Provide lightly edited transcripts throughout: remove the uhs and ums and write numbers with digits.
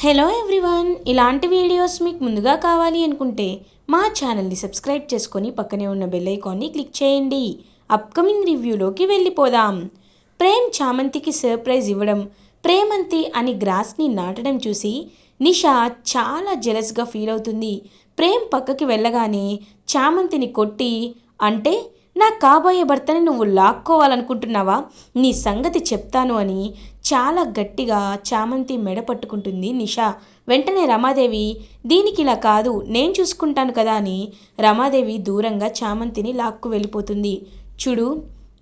Hello everyone, ఇలాంటి videos మీకు ముందుగా కావాలి అనుకుంటే మా ఛానల్ని సబ్స్క్రైబ్ చేసుకొని పక్కనే ఉన్న బెల్ ఐకాన్ని క్లిక్ చేయండి. అప్కమింగ్ రివ్యూలోకి వెళ్ళిపోదాం. ప్రేమ్ చామంతికి సర్ప్రైజ్ ఇవ్వడం, ప్రేమంతి అని గ్రాస్ని నాటడం చూసి నిషా చాలా జెలస్గా ఫీల్ అవుతుంది. ప్రేమ్ పక్కకి వెళ్ళగానే చామంతిని కొట్టి, అంటే నా కాబోయే భర్తని నువ్వు లాక్కోవాలనుకుంటున్నావా, నీ సంగతి చెప్తాను అని చాలా గట్టిగా చామంతి మెడ పట్టుకుంటుంది నిషా. వెంటనే రమాదేవి, దీనికి ఇలా కాదు, నేను చూసుకుంటాను కదా అని రమాదేవి దూరంగా చామంతిని లాక్కు వెళ్ళిపోతుంది. చూడు,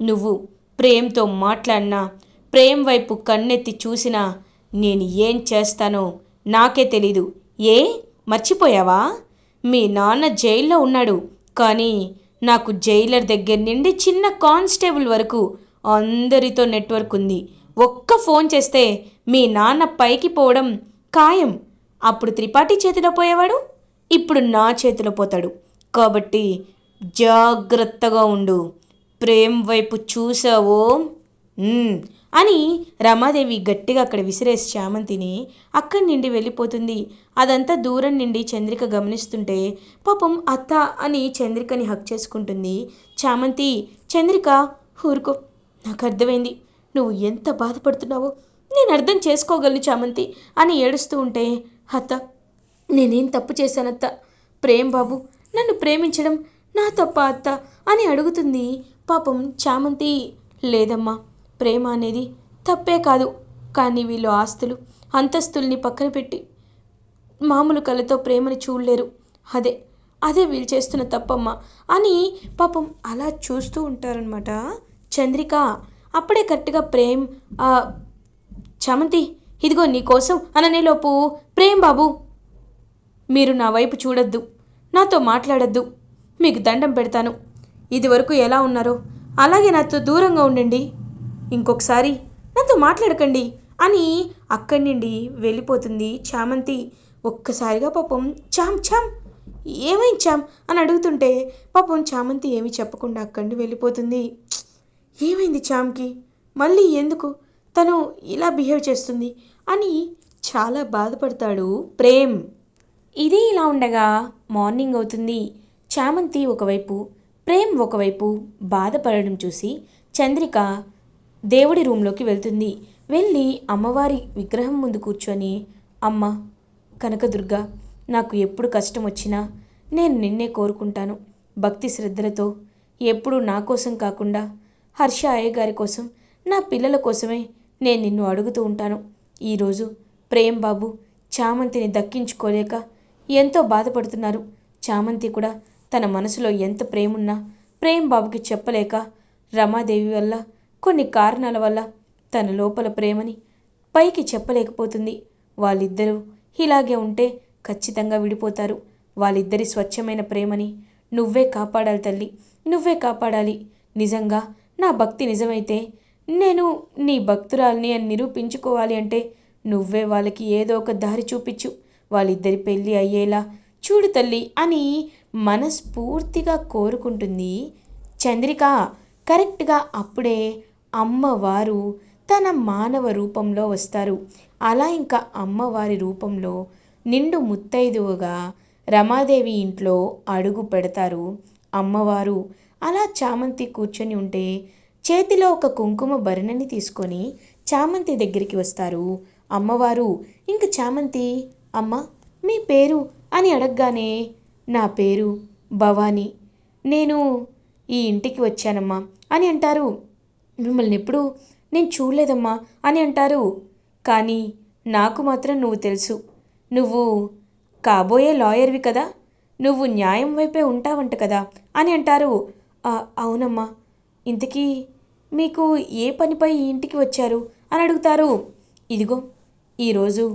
నువ్వు ప్రేమ్తో మాట్లాడినా, ప్రేమ్ వైపు కన్నెత్తి చూసినా నేను ఏం చేస్తానో నాకే తెలీదు. ఏ మర్చిపోయావా? మీ నాన్న జైల్లో ఉన్నాడు, కానీ నాకు జైలర్ దగ్గర నుండి చిన్న కానిస్టేబుల్ వరకు అందరితో నెట్వర్క్ ఉంది. ఒక్క ఫోన్ చేస్తే మీ నాన్న పైకి పోవడం ఖాయం. అప్పుడు త్రిపాఠి చేతిలో పోయేవాడు, ఇప్పుడు నా చేతిలో పోతాడు. కాబట్టి జాగ్రత్తగా ఉండు. ప్రేమ్ వైపు చూసావో అని రమాదేవి గట్టిగా అక్కడ విసిరేసి చామంతిని అక్కడి నుండి వెళ్ళిపోతుంది. అదంతా దూరం నుండి చంద్రిక గమనిస్తుంటే పాపం అత్త అని చంద్రికని హక్ చేసుకుంటుంది చామంతి. చంద్రిక, ఊరుకో, నాకు అర్థమైంది, నువ్వు ఎంత బాధపడుతున్నావో నేను అర్థం చేసుకోగలను చామంతి అని ఏడుస్తూ ఉంటే, అత్త, నేనేం తప్పు చేశానత్త? ప్రేమ్ బాబు నన్ను ప్రేమించడం నా తప్ప అత్త అని అడుగుతుంది పాపం చామంతి. లేదమ్మా, ప్రేమ అనేది తప్పే కాదు, కానీ వీళ్ళు ఆస్తులు అంతస్తుల్ని పక్కన పెట్టి మామూలు కళ్ళతో ప్రేమని చూడలేరు. అదే అదే వీళ్ళు చేస్తున్న తప్పమ్మా అని పాపం అలా చూస్తూ ఉంటారనమాట చంద్రిక. అప్పుడే కరెక్ట్గా ప్రేమ్, చామంతి ఇదిగో నీకోసం అననేలోపు, ప్రేమ్ బాబు మీరు నా వైపు చూడొద్దు, నాతో మాట్లాడొద్దు, మీకు దండం పెడతాను. ఇదివరకు ఎలా ఉన్నారో అలాగే నాతో దూరంగా ఉండండి, ఇంకొకసారి నాతో మాట్లాడకండి అని అక్కడి నుండి వెళ్ళిపోతుంది చామంతి. ఒక్కసారిగా పాపం చామ్ చామ్ ఏమైంది చామ్ అని అడుగుతుంటే పాపం చామంతి ఏమీ చెప్పకుండా అక్కడి నుండి వెళ్ళిపోతుంది. ఏమైంది చామ్కి, మళ్ళీ ఎందుకు తను ఇలా బిహేవ్ చేస్తుంది అని చాలా బాధపడతాడు ప్రేమ్. ఇది ఇలా ఉండగా మార్నింగ్ అవుతుంది. చామంతి ఒకవైపు, ప్రేమ్ ఒకవైపు బాధపడడం చూసి చంద్రిక దేవుడి రూంలోకి వెళ్తుంది. వెళ్ళి అమ్మవారి విగ్రహం ముందు కూర్చొని, అమ్మ కనకదుర్గ, నాకు ఎప్పుడు కష్టం వచ్చినా నేను నిన్నే కోరుకుంటాను. భక్తి శ్రద్ధలతో ఎప్పుడూ నా కోసం కాకుండా హర్ష అయ్య గారి కోసం, నా పిల్లల కోసమే నేను నిన్ను అడుగుతూ ఉంటాను. ఈరోజు ప్రేమ్ బాబు చామంతిని దక్కించుకోలేక ఎంతో బాధపడుతున్నారు. చామంతి కూడా తన మనసులో ఎంత ప్రేమున్నా ప్రేమ్ బాబుకి చెప్పలేక, రమాదేవి వల్ల కొన్ని కారణాల వల్ల తన లోపల ప్రేమని పైకి చెప్పలేకపోతుంది. వాళ్ళిద్దరూ ఇలాగే ఉంటే ఖచ్చితంగా విడిపోతారు. వాళ్ళిద్దరి స్వచ్ఛమైన ప్రేమని నువ్వే కాపాడాలి తల్లి, నువ్వే కాపాడాలి. నిజంగా నా భక్తి నిజమైతే, నేను నీ భక్తురాల్ని అని నిరూపించుకోవాలి అంటే నువ్వే వాళ్ళకి ఏదో ఒక దారి చూపించు, వాళ్ళిద్దరి పెళ్ళి అయ్యేలా చూడు తల్లి అని మనస్ఫూర్తిగా కోరుకుంటుంది చంద్రిక. కరెక్ట్గా అప్పుడే అమ్మవారు తన మానవ రూపంలో వస్తారు. అలా ఇంకా అమ్మవారి రూపంలో నిండు ముత్తైదువుగా రమాదేవి ఇంట్లో అడుగు పెడతారు అమ్మవారు. అలా చామంతి కూర్చొని ఉంటే చేతిలో ఒక కుంకుమ భరణని తీసుకొని చామంతి దగ్గరికి వస్తారు అమ్మవారు. ఇంక చామంతి, అమ్మ మీ పేరు అని అడగగానే, నా పేరు భవానీ, నేను ఈ ఇంటికి వచ్చానమ్మా అని అంటారు. మిమ్మల్ని ఎప్పుడు నేను చూడలేదమ్మా అని అంటారు. కానీ నాకు మాత్రం నువ్వు తెలుసు, నువ్వు కాబోయే లాయర్వి కదా, నువ్వు న్యాయం వైపే ఉంటావంట కదా అని అంటారు. అవునమ్మా, ఇంతకీ మీకు ఏ పనిపై ఈ ఇంటికి వచ్చారు అని అడుగుతారు. ఇదిగో ఈరోజు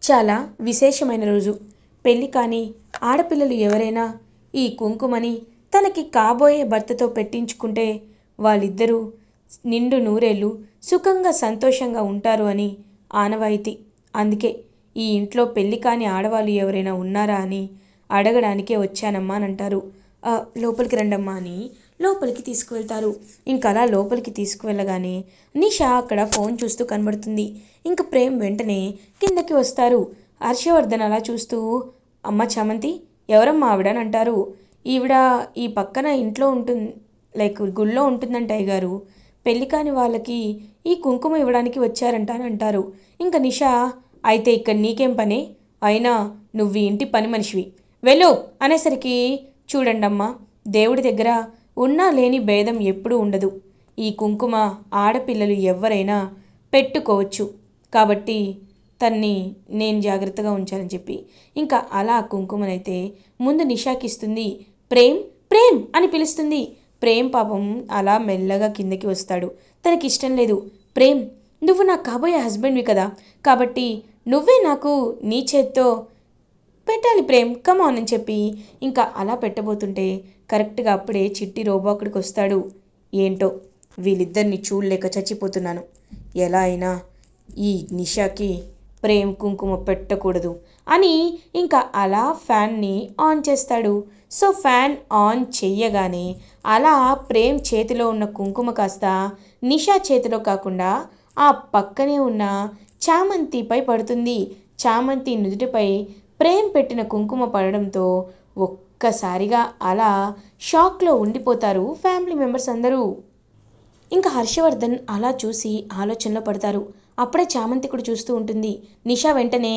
చాలా విశేషమైన రోజు. పెళ్ళి కానీ ఆడపిల్లలు ఎవరైనా ఈ కుంకుమని తనకి కాబోయే భర్తతో పెట్టించుకుంటే వాళ్ళిద్దరూ నిండు నూరేళ్ళు సుఖంగా సంతోషంగా ఉంటారు అని ఆనవాయితీ. అందుకే ఈ ఇంట్లో పెళ్ళి కాని ఆడవాళ్ళు ఎవరైనా ఉన్నారా అని అడగడానికే వచ్చానమ్మా అని అంటారు. లోపలికి రండమ్మా అని లోపలికి తీసుకువెళ్తారు. ఇంకా అలా లోపలికి తీసుకువెళ్ళగానే నిషా అక్కడ ఫోన్ చూస్తూ కనబడుతుంది. ఇంక ప్రేమ్ వెంటనే కిందకి వస్తారు. హర్షవర్ధన్ అలా చూస్తూ, అమ్మ చామంతి, ఎవరమ్మా ఆవిడ అని అంటారు. ఈవిడ ఈ పక్కన ఇంట్లో ఉంటుంది, లైక్ గుళ్ళో ఉంటుందంట అయ్యగారు. పెళ్లి కాని వాళ్ళకి ఈ కుంకుమ ఇవ్వడానికి వచ్చారంట అని అంటారు. ఇంకా నిషా, అయితే ఇక్కడ నీకేం పని, అయినా నువ్వు ఈ ఇంటి పని మనిషివి, వెళ్ళు అనేసరికి, చూడండమ్మా, దేవుడి దగ్గర ఉన్నా లేని భేదం ఎప్పుడూ ఉండదు. ఈ కుంకుమ ఆడపిల్లలు ఎవరైనా పెట్టుకోవచ్చు, కాబట్టి తన్ని నేను జాగ్రత్తగా ఉంచాలని చెప్పి ఇంకా అలా కుంకుమనైతే ముందు నిషాకి ఇస్తుంది. ప్రేమ్ ప్రేమ్ అని పిలుస్తుంది. ప్రేమ్ పాపం అలా మెల్లగా కిందకి వస్తాడు. తనకి ఇష్టం లేదు. ప్రేమ్, నువ్వు నాకు కాబోయే హస్బెండ్వి కదా, కాబట్టి నువ్వే నాకు నీ చేత్తో పెట్టాలి ప్రేమ్, కమాన్ అని చెప్పి ఇంకా అలా పెట్టబోతుంటే కరెక్ట్గా అప్పుడే చిట్టి రోబో అక్కడికి వస్తాడు. ఏంటో వీళ్ళిద్దరిని చూడలేక చచ్చిపోతున్నాను. ఎలా అయినా ఈ నిషాకి ప్రేమ్ కుంకుమ పెట్టకూడదు అని ఇంకా అలా ఫ్యాన్ని ఆన్ చేస్తాడు. సో ఫ్యాన్ ఆన్ చెయ్యగానే అలా ప్రేమ్ చేతిలో ఉన్న కుంకుమ కాస్త నిషా చేతిలో కాకుండా ఆ పక్కనే ఉన్న చామంతిపై పడుతుంది. చామంతి నుదుటిపై ప్రేమ్ పెట్టిన కుంకుమ పడడంతో ఒక్కసారిగా అలా షాక్లో ఉండిపోతారు ఫ్యామిలీ మెంబర్స్ అందరూ. ఇంకా హర్షవర్ధన్ అలా చూసి ఆలోచనలో పడతారు. అప్పుడే చామంతి కూడా చూస్తూ ఉంటుంది. నిషా వెంటనే,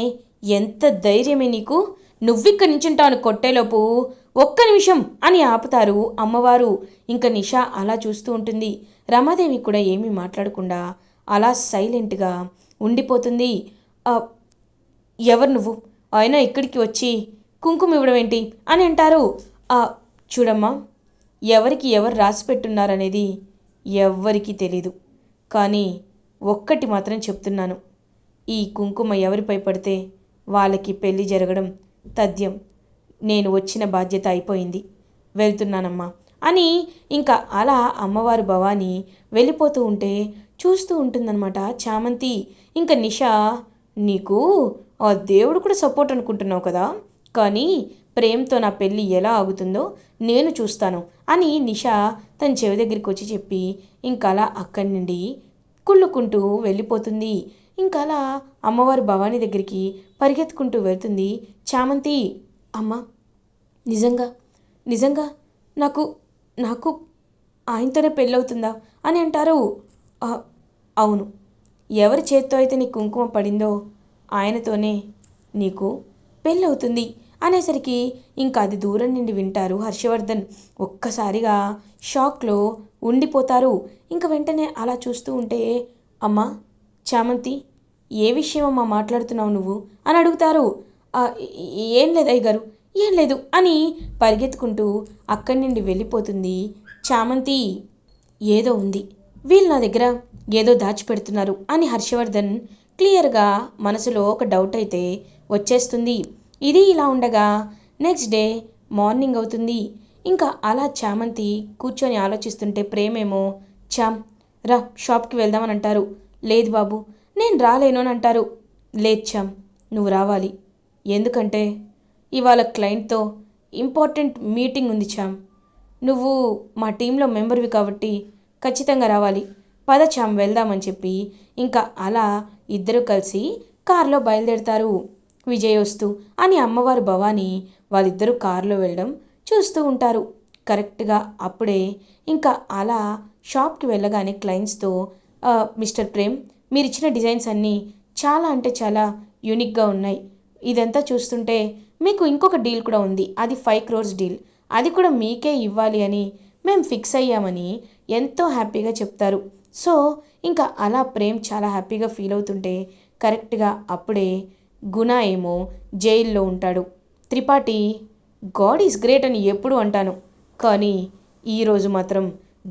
ఎంత ధైర్యమే నీకు, నువ్విక్కడి నుంచుంటాను కొట్టేలోపు, ఒక్క నిమిషం అని ఆపుతారు అమ్మవారు. ఇంకా నిషా అలా చూస్తూ ఉంటుంది. రమాదేవి కూడా ఏమీ మాట్లాడకుండా అలా సైలెంట్గా ఉండిపోతుంది. ఎవరు నువ్వు, అయినా ఇక్కడికి వచ్చి కుంకుమ ఇవ్వడం ఏంటి అని అంటారు. చూడమ్మా, ఎవరికి ఎవరు రాసి పెట్టున్నారనేది ఎవ్వరికీ తెలీదు, కానీ ఒక్కటి మాత్రం చెప్తున్నాను, ఈ కుంకుమ ఎవరిపై పడితే వాళ్ళకి పెళ్ళి జరగడం తథ్యం. నేను వచ్చిన బాధ్యత అయిపోయింది, వెళ్తున్నానమ్మా అని ఇంకా అలా అమ్మవారు భవాని వెళ్ళిపోతూ ఉంటే చూస్తూ ఉంటుందన్నమాట చామంతి. ఇంకా నిషా, నీకు ఆ దేవుడు కూడా సపోర్ట్ అనుకుంటున్నావు కదా, కానీ ప్రేమ్తో నా పెళ్ళి ఎలా ఆగుతుందో నేను చూస్తాను అని నిషా తన చెవి దగ్గరికి వచ్చి చెప్పి ఇంకా అలా అక్కడి నుండి కుళ్ళుకుంటూ వెళ్ళిపోతుంది. ఇంకా అలా అమ్మవారు భవానీ దగ్గరికి పరిగెత్తుకుంటూ వెళ్తుంది చామంతి. అమ్మ, నిజంగా నిజంగా నాకు నాకు ఆయనతోనే పెళ్ళవుతుందా అని అంటారు. అవును, ఎవరి చేత్తో అయితే నీ కుంకుమ పడిందో ఆయనతోనే నీకు పెళ్ళవుతుంది అనేసరికి ఇంకా అది దూరం నుండి వింటారు హర్షవర్ధన్. ఒక్కసారిగా షాక్లో ఉండిపోతారు. ఇంకా వెంటనే అలా చూస్తూ ఉంటే, అమ్మా చామంతి, ఏ విషయం అమ్మా మాట్లాడుతున్నావు నువ్వు అని అడుగుతారు. ఏం లేదు అయ్యగారు, ఏం లేదు అని పరిగెత్తుకుంటూ అక్కడి నుండి వెళ్ళిపోతుంది చామంతి. ఏదో ఉంది, వీళ్ళు నా దగ్గర ఏదో దాచిపెడుతున్నారు అని హర్షవర్ధన్ క్లియర్గా మనసులో ఒక డౌట్ అయితే వచ్చేస్తుంది. ఇది ఇలా ఉండగా నెక్స్ట్ డే మార్నింగ్ అవుతుంది. ఇంకా అలా చామంతి కూర్చొని ఆలోచిస్తుంటే ప్రేమేమో, చామ్ రా షాప్కి వెళ్దామని అంటారు. లేదు బాబు, నేను రాలేను అని అంటారు. లేదు చామ్, నువ్వు రావాలి, ఎందుకంటే ఇవాళ క్లయింట్తో ఇంపార్టెంట్ మీటింగ్ ఉంది చామ్, నువ్వు మా టీంలో మెంబర్వి కాబట్టి ఖచ్చితంగా రావాలి, పద చామ్ వెళ్దామని చెప్పి ఇంకా అలా ఇద్దరు కలిసి కారులో బయలుదేరుతారు. విజయోస్తు అని అమ్మవారు భవాని వాళ్ళిద్దరూ కారులో వెళ్ళడం చూస్తూ ఉంటారు. కరెక్ట్గా అప్పుడే ఇంకా అలా షాప్కి వెళ్ళగానే క్లయింట్స్తో, మిస్టర్ ప్రేమ్, మీరు ఇచ్చిన డిజైన్స్ అన్నీ చాలా అంటే చాలా యూనిక్గా ఉన్నాయి. ఇదంతా చూస్తుంటే మీకు ఇంకొక డీల్ కూడా ఉంది, అది 5 crores డీల్, అది కూడా మీకే ఇవ్వాలి అని మేము ఫిక్స్ అయ్యామని ఎంతో హ్యాపీగా చెప్తారు. సో ఇంకా అలా ప్రేమ్ చాలా హ్యాపీగా ఫీల్ అవుతుంటే కరెక్ట్గా అప్పుడే గుణ ఏమో జైల్లో ఉంటాడు. త్రిపాఠి, గాడ్ ఈజ్ గ్రేట్ అని ఎప్పుడు అంటాను, కానీ ఈరోజు మాత్రం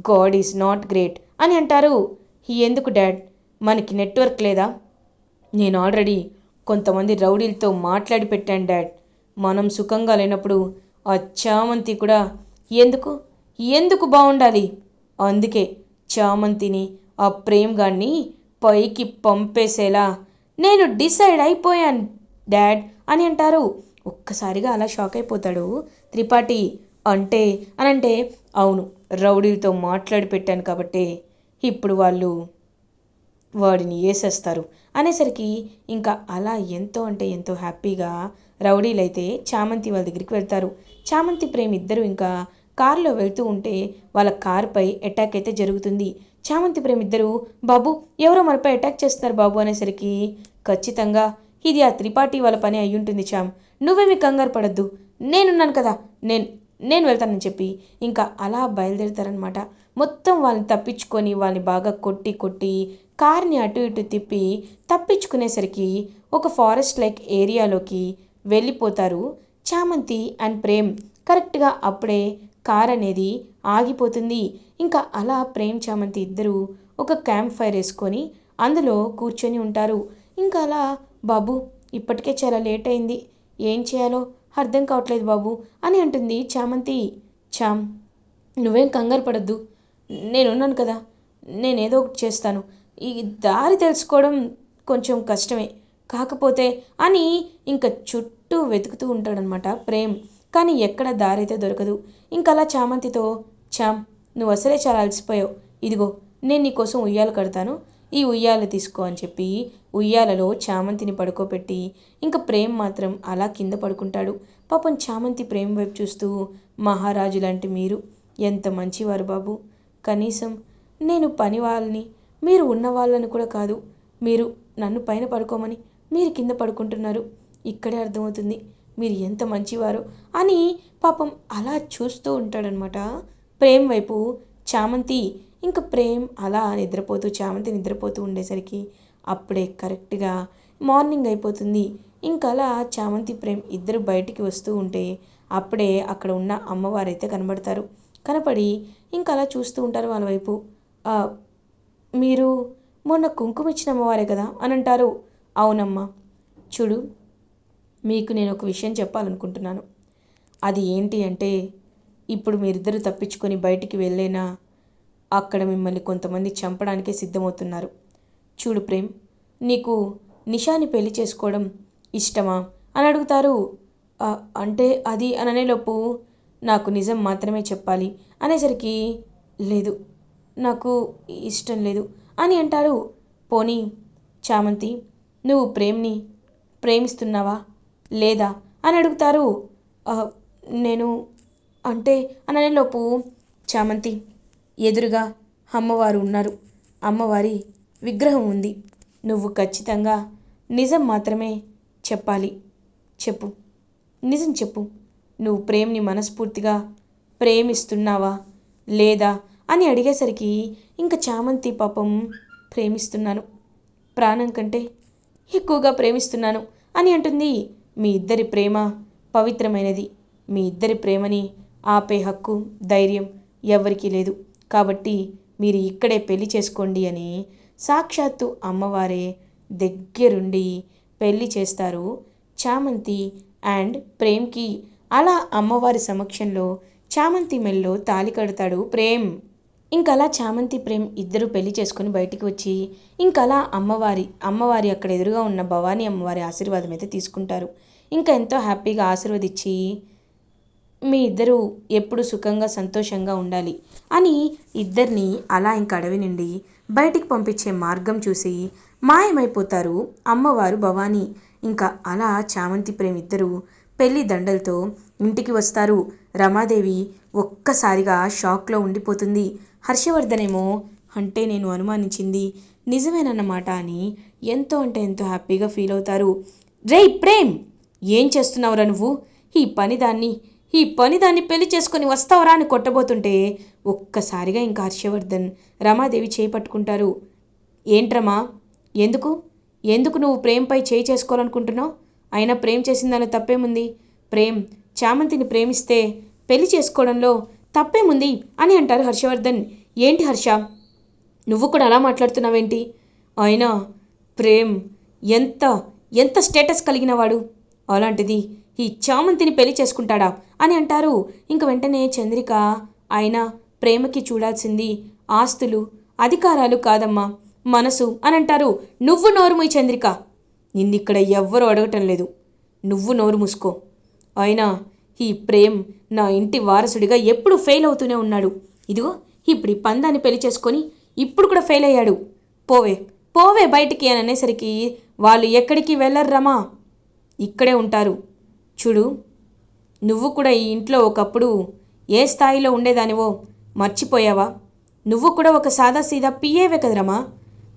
గాడ్ ఈజ్ నాట్ గ్రేట్ అని అంటారు. ఎందుకు డాడ్, మనకి నెట్వర్క్ లేదా? నేను ఆల్రెడీ కొంతమంది రౌడీలతో మాట్లాడి పెట్టాను డాడ్, మనం సుఖంగా లేనప్పుడు ఆ చామంతి కూడా ఎందుకు ఎందుకు బాగుండాలి, అందుకే చామంతిని ఆ ప్రేమ్ గాడిని పైకి పంపేసేలా నేను డిసైడ్ అయిపోయాను డాడ్ అని అంటారు. ఒక్కసారిగా అలా షాక్ అయిపోతాడు త్రిపాఠి. అంటే అనంటే, అవును, రౌడీలతో మాట్లాడి పెట్టాను కాబట్టే ఇప్పుడు వాళ్ళు వాడిని వేసేస్తారు అనేసరికి ఇంకా అలా ఎంతో అంటే ఎంతో హ్యాపీగా రౌడీలైతే చామంతి వాళ్ళ దగ్గరికి వెళ్తారు. చామంతి ప్రేమ్ ఇద్దరు ఇంకా కారులో వెళ్తూ ఉంటే వాళ్ళ కారుపై అటాక్ అయితే జరుగుతుంది. చామంతి ప్రేమ్ ఇద్దరు బాబు ఎవరో మనపై అటాక్ చేస్తున్నారు బాబు అనేసరికి ఖచ్చితంగా ఇది ఆ త్రిపాఠి వాళ్ళ పని అయ్యుంటుంది చామ్, నువ్వేమీ కంగారు పడద్దు, నేనున్నాను కదా, నేను నేను వెళ్తానని చెప్పి ఇంకా అలా బయలుదేరుతారనమాట. మొత్తం వాళ్ళని తప్పించుకొని వాళ్ళని బాగా కొట్టి కొట్టి కార్ని అటు ఇటు తిప్పి తప్పించుకునేసరికి ఒక ఫారెస్ట్ లైక్ ఏరియాలోకి వెళ్ళిపోతారు చామంతి అండ్ ప్రేమ్. కరెక్ట్గా అప్పుడే కార్ అనేది ఆగిపోతుంది. ఇంకా అలా ప్రేమ్ చామంతి ఇద్దరు ఒక క్యాంప్ ఫైర్ వేసుకొని అందులో కూర్చొని ఉంటారు. ఇంకా అలా బాబు ఇప్పటికే చాలా లేట్ అయింది, ఏం చేయాలో అర్థం కావట్లేదు బాబు అని అంటుంది చామంతి. చామ్, నువ్వేం కంగారు పడద్దు, నేనున్నాను కదా, నేనేదో ఒకటి చేస్తాను, ఈ దారి తెలుసుకోవడం కొంచెం కష్టమే కాకపోతే అని ఇంకా చుట్టూ వెతుకుతూ ఉంటాడనమాట ప్రేమ్. కానీ ఎక్కడ దారి అయితే దొరకదు. ఇంకా అలా చామంతితో చామ్, నువ్వు అసలే చాలా అలసిపోయావు, ఇదిగో నేను నీకోసం ఉయ్యాల కడతాను, ఈ ఉయ్యాల తీసుకో అని చెప్పి ఉయ్యాలలో చామంతిని పడుకోబెట్టి ఇంకా ప్రేమ్ మాత్రం అలా కింద పడుకుంటాడు. పాపం చామంతి ప్రేమ్ వైపు చూస్తూ మహారాజు లాంటి మీరు ఎంత మంచివారు బాబు, కనీసం నేను పని వాళ్ళని మీరు ఉన్న వాళ్ళని కూడా కాదు, మీరు నన్ను పైన పడుకోమని మీరు కింద పడుకుంటున్నారు, ఇక్కడే అర్థమవుతుంది మీరు ఎంత మంచివారో అని పాపం అలా చూస్తూ ఉంటాడనమాట ప్రేమ్ వైపు చామంతి. ఇంకా ప్రేమ్ అలా నిద్రపోతూ చామంతి నిద్రపోతూ ఉండేసరికి అప్పుడే కరెక్ట్గా మార్నింగ్ అయిపోతుంది. ఇంకా అలా చామంతి ప్రేమ్ ఇద్దరు బయటికి వస్తూ ఉంటే అప్పుడే అక్కడ ఉన్న అమ్మవారైతే కనబడతారు. కనపడి ఇంకా అలా చూస్తూ ఉంటారు వాళ్ళ వైపు. మీరు మొన్న కుంకుమ ఇచ్చిన అమ్మవారే కదా అని అంటారు. అవునమ్మా, చూడు మీకు నేను ఒక విషయం చెప్పాలనుకుంటున్నాను, అది ఏంటి అంటే ఇప్పుడు మీరిద్దరూ తప్పించుకొని బయటికి వెళ్ళేనా అక్కడ మిమ్మల్ని కొంతమంది చంపడానికే సిద్ధమవుతున్నారు. చూడు ప్రేమ్, నీకు నిషాని పెళ్లి చేసుకోవడం ఇష్టమా అని అడుగుతారు. అంటే అది అననేలోపు నాకు నిజం మాత్రమే చెప్పాలి అనేసరికి లేదు, నాకు ఇష్టం లేదు అని అంటారు. పోనీ చామంతి, నువ్వు ప్రేమ్ని ప్రేమిస్తున్నావా లేదా అని అడుగుతారు. నేను అంటే అననేలోపు చామంతి ఎదురుగా అమ్మవారు ఉన్నారు, అమ్మవారి విగ్రహం ఉంది, నువ్వు ఖచ్చితంగా నిజం మాత్రమే చెప్పాలి, చెప్పు, నిజం చెప్పు, నువ్వు ప్రేమ్ని మనస్ఫూర్తిగా ప్రేమిస్తున్నావా లేదా అని అడిగేసరికి ఇంకా చామంతి పాపం ప్రేమిస్తున్నాను, ప్రాణం కంటే ఎక్కువగా ప్రేమిస్తున్నాను అని అంటుంది. మీ ఇద్దరి ప్రేమ పవిత్రమైనది, మీ ఇద్దరి ప్రేమని ఆపే హక్కు ధైర్యం ఎవరికీ లేదు, కాబట్టి మీరు ఇక్కడే పెళ్లి చేసుకోండి అని సాక్షాత్తు అమ్మవారే దగ్గరుండి పెళ్లి చేస్తారు చామంతి అండ్ ప్రేమ్కి. అలా అమ్మవారి సమక్షంలో చామంతి మెల్లో తాళి కడతాడు ప్రేమ్. ఇంకలా చామంతి ప్రేమ్ ఇద్దరు పెళ్లి చేసుకుని బయటికి వచ్చి ఇంకలా అమ్మవారి అక్కడ ఎదురుగా ఉన్న భవానీ అమ్మవారి ఆశీర్వాదం అయితే తీసుకుంటారు. ఇంకా ఎంతో హ్యాపీగా ఆశీర్వదించి మీ ఇద్దరు ఎప్పుడు సుఖంగా సంతోషంగా ఉండాలి అని ఇద్దరిని అలా ఇంక అడవి నుండి బయటికి పంపించే మార్గం చూసి మాయమైపోతారు అమ్మవారు భవానీ. ఇంకా అలా చామంతి ప్రేమ్ ఇద్దరు పెళ్లి దండలతో ఇంటికి వస్తారు. రమాదేవి ఒక్కసారిగా షాక్లో ఉండిపోతుంది. హర్షవర్ధన్ ఏమో అంటే నేను అనుమానించింది నిజమేనన్నమాట అని ఎంతో అంటే ఎంతో హ్యాపీగా ఫీల్ అవుతారు. రేయ్ ప్రేమ్, ఏం చేస్తున్నావురా నువ్వు, ఈ పనిదాన్ని పెళ్లి చేసుకొని వస్తావరా అని కొట్టబోతుంటే ఒక్కసారిగా ఇంకా హర్షవర్ధన్ రమాదేవి చేయి పట్టుకుంటారు. ఏంట్రమా, ఎందుకు ఎందుకు నువ్వు ప్రేమ్పై చేయి చేసుకోవాలనుకుంటున్నావు, అయినా ప్రేమ్ చేసిన దానిలో తప్పేముంది, ప్రేమ్ చామంతిని ప్రేమిస్తే పెళ్లి చేసుకోవడంలో తప్పేముంది అని అంటారు హర్షవర్ధన్. ఏంటి హర్ష, నువ్వు కూడా అలా మాట్లాడుతున్నావేంటి, అయినా ప్రేమ్ ఎంత ఎంత స్టేటస్ కలిగినవాడు, అలాంటిది ఈ చామంతిని పెళ్లి చేసుకుంటాడా అని అంటారు. ఇంక వెంటనే చంద్రిక అయినా ప్రేమకి చూడాల్సింది ఆస్తులు అధికారాలు కాదమ్మా, మనసు అని అంటారు. నువ్వు నోరు మూయి చంద్రిక, నిన్నిక్కడ ఎవ్వరూ అడగటం లేదు, నువ్వు నోరు మూసుకో, అయినా ఈ ప్రేమ్ నా ఇంటి వారసుడిగా ఎప్పుడు ఫెయిల్ అవుతూనే ఉన్నాడు, ఇదిగో ఇప్పుడు ఈ పందాన్ని పెళ్లి చేసుకొని ఇప్పుడు కూడా ఫెయిల్ అయ్యాడు. పోవే పోవే బయటికి అని అనేసరికి వాళ్ళు ఎక్కడికి వెళ్ళరు రమా, ఇక్కడే ఉంటారు. చూడు, నువ్వు కూడా ఈ ఇంట్లో ఒకప్పుడు ఏ స్థాయిలో ఉండేదానివో మర్చిపోయావా? నువ్వు కూడా ఒక సాదాసీదా పియ్యేవే కదరమ్మా.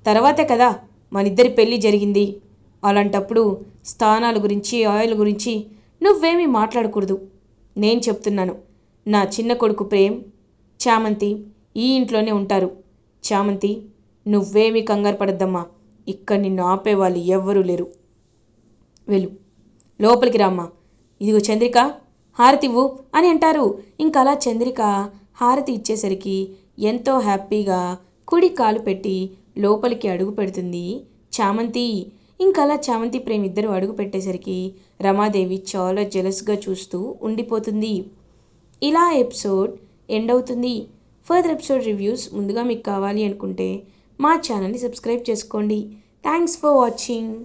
తర్వాతే కదా మనిద్దరి పెళ్ళి జరిగింది. అలాంటప్పుడు స్థానాల గురించి ఆయిల్ గురించి నువ్వేమీ మాట్లాడకూడదు. నేను చెప్తున్నాను, నా చిన్న కొడుకు ప్రేమ్, చామంతి ఈ ఇంట్లోనే ఉంటారు. చామంతి, నువ్వేమీ కంగారు పడద్దమ్మా. ఇక్కడ నిన్ను ఆపేవాళ్ళు ఎవ్వరూ లేరు. వెళ్ళు, లోపలికి రామ్మా. ఇదిగో చంద్రిక, హారతివ్వు అని అంటారు. ఇంకలా చంద్రిక హారతి ఇచ్చేసరికి ఎంతో హ్యాపీగా కుడి కాలు పెట్టి లోపలికి అడుగు పెడుతుంది చామంతి. ఇంకలా చామంతి ప్రేమ్ ఇద్దరు అడుగు పెట్టేసరికి రమాదేవి చాలా జెలస్గా చూస్తూ ఉండిపోతుంది. ఇలా ఎపిసోడ్ ఎండ్ అవుతుంది. ఫర్దర్ ఎపిసోడ్ రివ్యూస్ ముందుగా మీకు కావాలి అనుకుంటే మా ఛానల్ని సబ్స్క్రైబ్ చేసుకోండి. Thanks for watching.